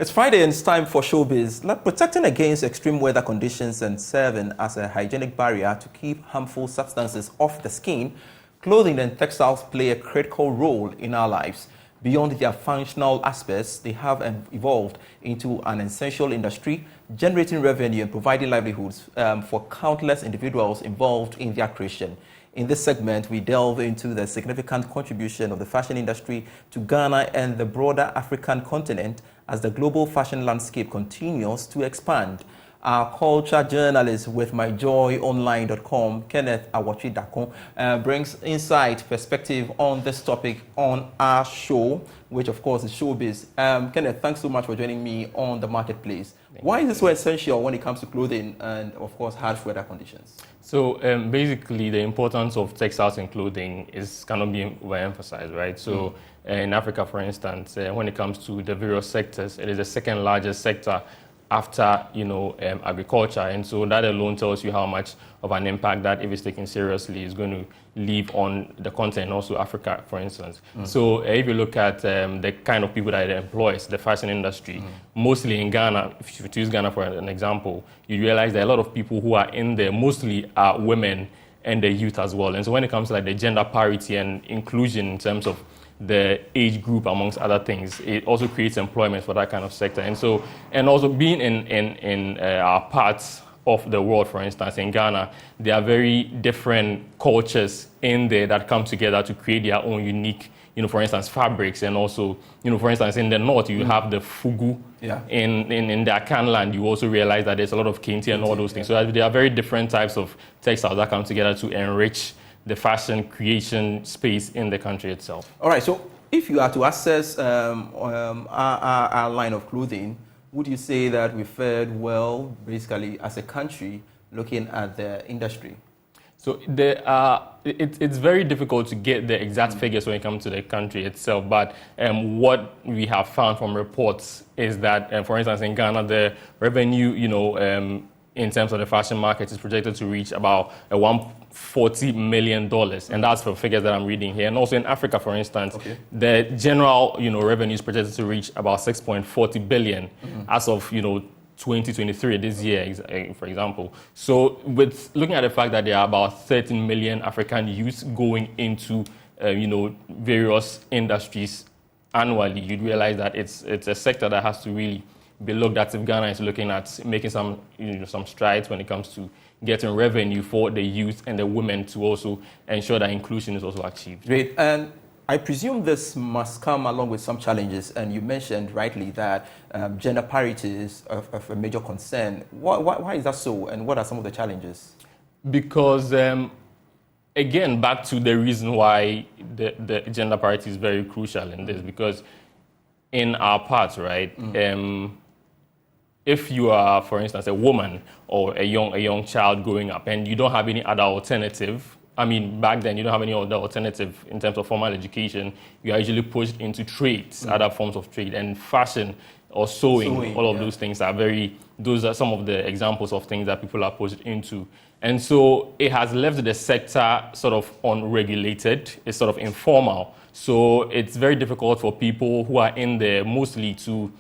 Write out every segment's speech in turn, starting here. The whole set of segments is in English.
It's Friday and it's time for Showbiz. Like protecting against extreme weather conditions and serving as a hygienic barrier to keep harmful substances off the skin, clothing and textiles play a critical role in our lives. Beyond their functional aspects, they have evolved into an essential industry, generating revenue and providing livelihoods for countless individuals involved in their creation. In this segment, we delve into the significant contribution of the fashion industry to Ghana and the broader African continent as the global fashion landscape continues to expand. Our culture journalist with myjoyonline.com, Kenneth Awachi Dakon, brings insight, perspective on this topic on our show, which of course is Showbiz. Kenneth, thanks so much for joining me on the marketplace. Why is this so essential when it comes to clothing and, of course, harsh weather conditions? So basically, the importance of textiles and clothing is cannot be overemphasized, right? So in Africa, for instance, when it comes to the various sectors, it is the second largest sector after, agriculture. And so that alone tells you how much of an impact that, if it's taken seriously, is going to leave on the continent, also Africa, for instance. So if you look at the kind of people that it employs, the fashion industry, mostly in Ghana, if you use Ghana for an example, you realize that a lot of people who are in there mostly are women and the youth as well. And so when it comes to like the gender parity and inclusion in terms of the age group, amongst other things, it also creates employment for that kind of sector. And so, and also being in our parts of the world, for instance, in Ghana, there are very different cultures in there that come together to create their own unique, for instance, fabrics. And also, for instance, in the north, you have the fugu. Yeah. In the Akan land, you also realize that there's a lot of kente and all those things. So there are very different types of textiles that come together to enrich the fashion creation space in the country itself. All right, so if you are to assess our line of clothing, would you say that we fared well, basically, as a country, looking at the industry? So it's very difficult to get the exact figures when it comes to the country itself, but what we have found from reports is that, for instance, in Ghana, the revenue, in terms of the fashion market is projected to reach about $140 million, and that's for figures that I'm reading here. And also in Africa, for instance, the general revenue is projected to reach about 6.40 billion as of 2023 this year, for example. So with looking at the fact that there are about 13 million African youths going into various industries annually, you'd realize that it's a sector that has to really be looked at if Ghana is looking at making some strides when it comes to getting revenue for the youth and the women to also ensure that inclusion is also achieved. Great. And I presume this must come along with some challenges. And you mentioned rightly that gender parity is of a major concern. Why is that so? And what are some of the challenges? Because, again, back to the reason why the gender parity is very crucial in this, because in our parts, right, if you are, for instance, a woman or a young child growing up and you don't have any other alternative, back then you don't have any other alternative in terms of formal education, you are usually pushed into trades, other forms of trade, and fashion or sewing all of those things those are some of the examples of things that people are pushed into. And so it has left the sector sort of unregulated, it's sort of informal. So it's very difficult for people who are in there mostly to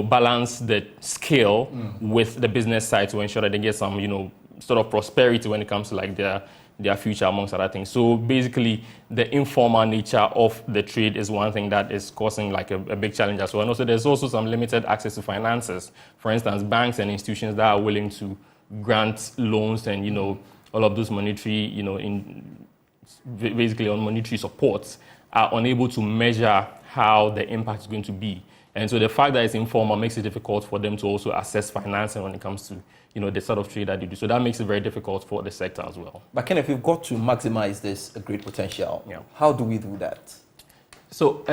balance the scale with the business side to ensure that they get some, sort of prosperity when it comes to like their future, amongst other things. So basically, the informal nature of the trade is one thing that is causing like a big challenge as well. And also, there's also some limited access to finances. For instance, banks and institutions that are willing to grant loans and, all of those monetary, basically on monetary supports are unable to measure how the impact is going to be. And so the fact that it's informal makes it difficult for them to also assess financing when it comes to, the sort of trade that they do. So that makes it very difficult for the sector as well. But Kenneth, we've got to maximize this great potential. Yeah. How do we do that? So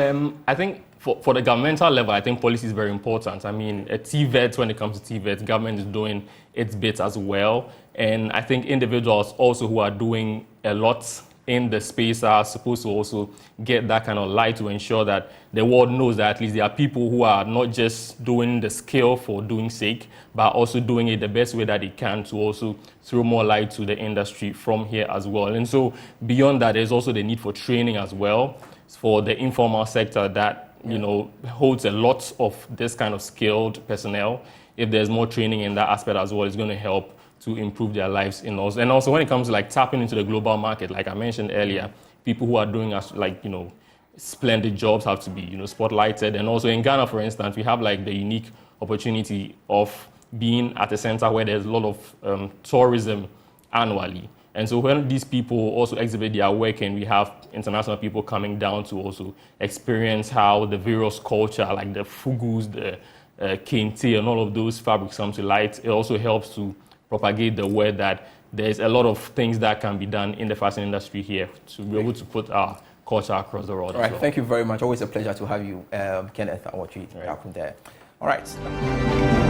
I think for the governmental level, I think policy is very important. A TVET, when it comes to TVET, government is doing its bit as well. And I think individuals also who are doing a lot in the space are supposed to also get that kind of light to ensure that the world knows that at least there are people who are not just doing the skill for doing sake, but also doing it the best way that they can to also throw more light to the industry from here as well. And so beyond that, there's also the need for training as well for the informal sector that you know, holds a lot of this kind of skilled personnel. If there's more training in that aspect as well, it's going to help to improve their lives in also. And also when it comes to like tapping into the global market, like I mentioned earlier, people who are doing like, you know, splendid jobs have to be, you know, spotlighted. And also in Ghana, for instance, we have like the unique opportunity of being at a center where there's a lot of tourism annually. And so when these people also exhibit their work, and we have international people coming down to also experience how the various culture, like the fugus, the kente, and all of those fabrics come to light, it also helps to propagate the word that there's a lot of things that can be done in the fashion industry here to be able to put our culture across the world. All right, well. Thank you very much. Always a pleasure to have you, Kenneth Awotri, there. All right.